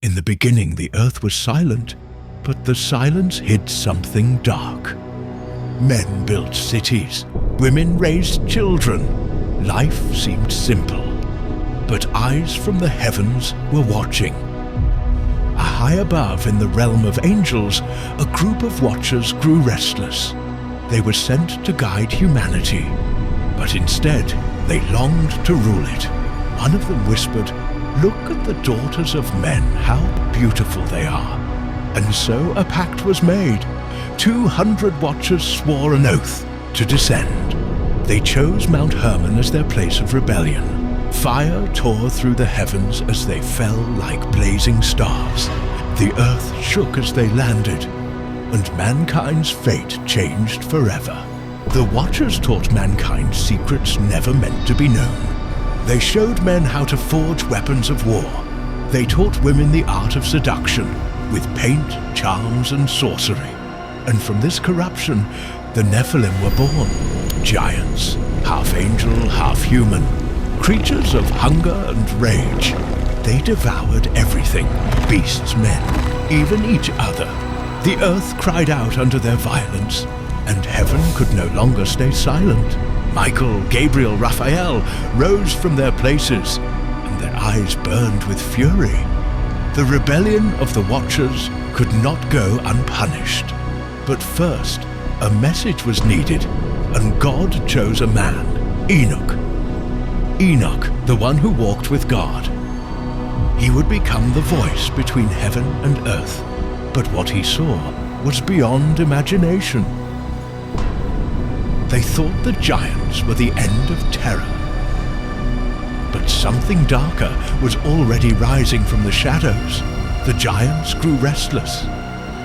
In the beginning the earth was silent, but the silence hid something dark. Men built cities, women raised children. Life seemed simple, but eyes from the heavens were watching. High above in the realm of angels, a group of watchers grew restless. They were sent to guide humanity, but instead they longed to rule it. One of them whispered, "Look at the daughters of men, how beautiful they are." And so a pact was made. 200 watchers swore an oath to descend. They chose Mount Hermon as their place of rebellion. Fire tore through the heavens as they fell like blazing stars. The earth shook as they landed, and mankind's fate changed forever. The Watchers taught mankind secrets never meant to be known. They showed men how to forge weapons of war. They taught women the art of seduction, with paint, charms, and sorcery. And from this corruption, the Nephilim were born. Giants, half angel, half human. Creatures of hunger and rage. They devoured everything, beasts, men, even each other. The earth cried out under their violence, and heaven could no longer stay silent. Michael, Gabriel, Raphael rose from their places, and their eyes burned with fury. The rebellion of the Watchers could not go unpunished. But first, a message was needed, and God chose a man, Enoch. Enoch, the one who walked with God. He would become the voice between heaven and earth, but what he saw was beyond imagination. They thought the giants were the end of terror. But something darker was already rising from the shadows. The giants grew restless.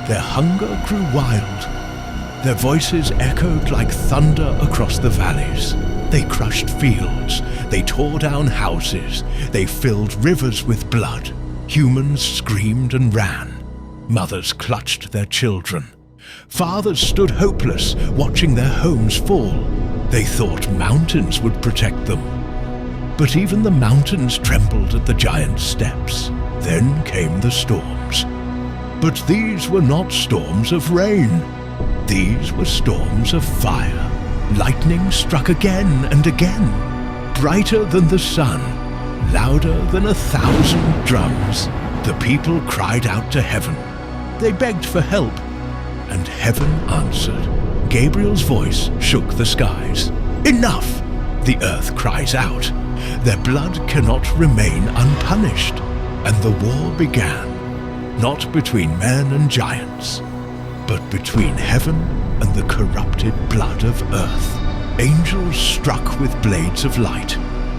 Their hunger grew wild. Their voices echoed like thunder across the valleys. They crushed fields. They tore down houses. They filled rivers with blood. Humans screamed and ran. Mothers clutched their children. Fathers stood hopeless, watching their homes fall. They thought mountains would protect them. But even the mountains trembled at the giants' steps. Then came the storms. But these were not storms of rain. These were storms of fire. Lightning struck again and again, brighter than the sun, louder than 1,000 drums. The people cried out to heaven. They begged for help, and heaven answered. Gabriel's voice shook the skies. "Enough!" the earth cries out. Their blood cannot remain unpunished, and the war began, not between men and giants, but between heaven and the corrupted blood of earth. Angels struck with blades of light.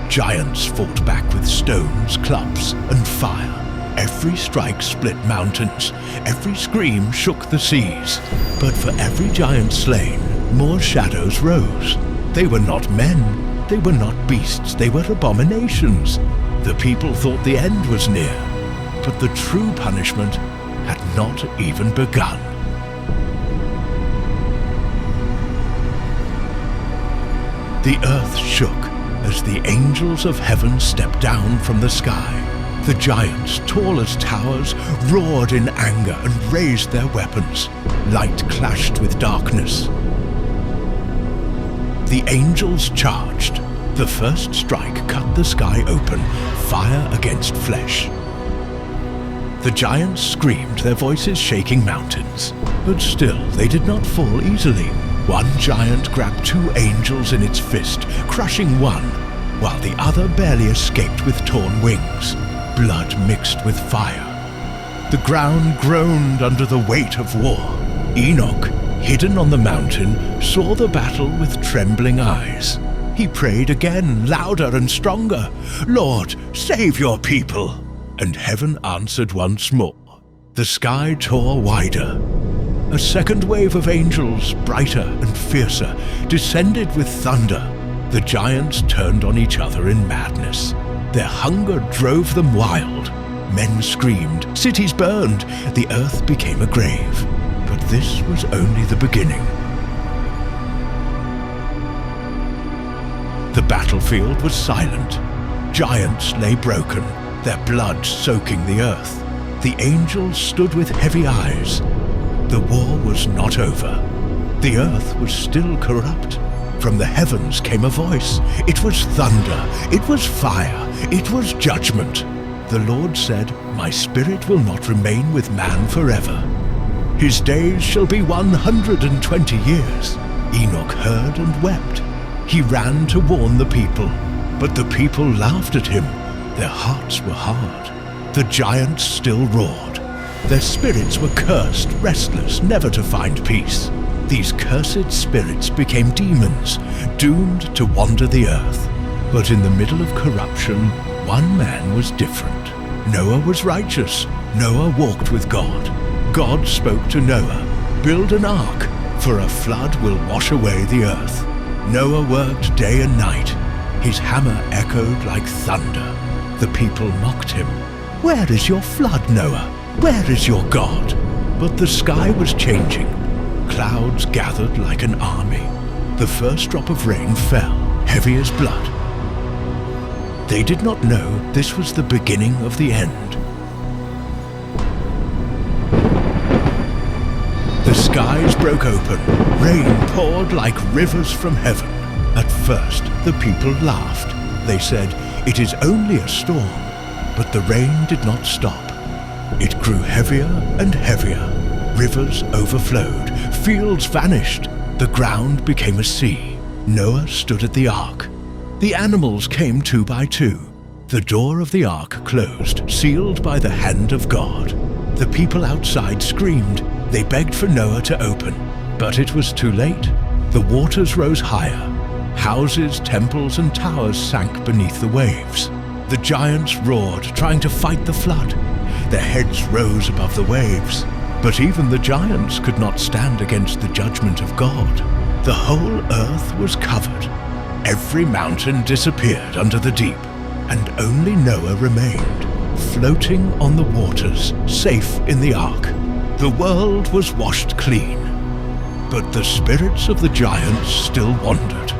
Giants fought back with stones, clubs, and fire. Every strike split mountains. Every scream shook the seas. But for every giant slain, more shadows rose. They were not men. They were not beasts. They were abominations. The people thought the end was near, but the true punishment had not even begun. The earth shook as the angels of heaven stepped down from the sky. The giants, tall as towers, roared in anger and raised their weapons. Light clashed with darkness. The angels charged. The first strike cut the sky open, fire against flesh. The giants screamed, their voices shaking mountains. But still, they did not fall easily. One giant grabbed 2 angels in its fist, crushing one, while the other barely escaped with torn wings. Blood mixed with fire. The ground groaned under the weight of war. Enoch, hidden on the mountain, saw the battle with trembling eyes. He prayed again, louder and stronger, "Lord, save your people!" And heaven answered once more. The sky tore wider. A second wave of angels, brighter and fiercer, descended with thunder. The giants turned on each other in madness. Their hunger drove them wild. Men screamed, cities burned, the earth became a grave. But this was only the beginning. The battlefield was silent. Giants lay broken, their blood soaking the earth. The angels stood with heavy eyes. The war was not over. The earth was still corrupt. From the heavens came a voice. It was thunder, it was fire, it was judgment. The Lord said, "My spirit will not remain with man forever. His days shall be 120 years. Enoch heard and wept. He ran to warn the people, but the people laughed at him. Their hearts were hard. The giants still roared. Their spirits were cursed, restless, never to find peace. These cursed spirits became demons, doomed to wander the earth. But in the middle of corruption, one man was different. Noah was righteous. Noah walked with God. God spoke to Noah, "Build an ark, for a flood will wash away the earth." Noah worked day and night. His hammer echoed like thunder. The people mocked him. "Where is your flood, Noah? Where is your God?" But the sky was changing. Clouds gathered like an army. The first drop of rain fell, heavy as blood. They did not know this was the beginning of the end. The skies broke open. Rain poured like rivers from heaven. At first, the people laughed. They said, "It is only a storm." But the rain did not stop. It grew heavier and heavier. Rivers overflowed. Fields vanished. The ground became a sea. Noah stood at the ark. The animals came 2 by 2. The door of the ark closed, sealed by the hand of God. The people outside screamed. They begged for Noah to open, but it was too late. The waters rose higher. Houses, temples, and towers sank beneath the waves. The giants roared, trying to fight the flood. Their heads rose above the waves. But even the giants could not stand against the judgment of God. The whole earth was covered. Every mountain disappeared under the deep, and only Noah remained, floating on the waters, safe in the ark. The world was washed clean, but the spirits of the giants still wandered.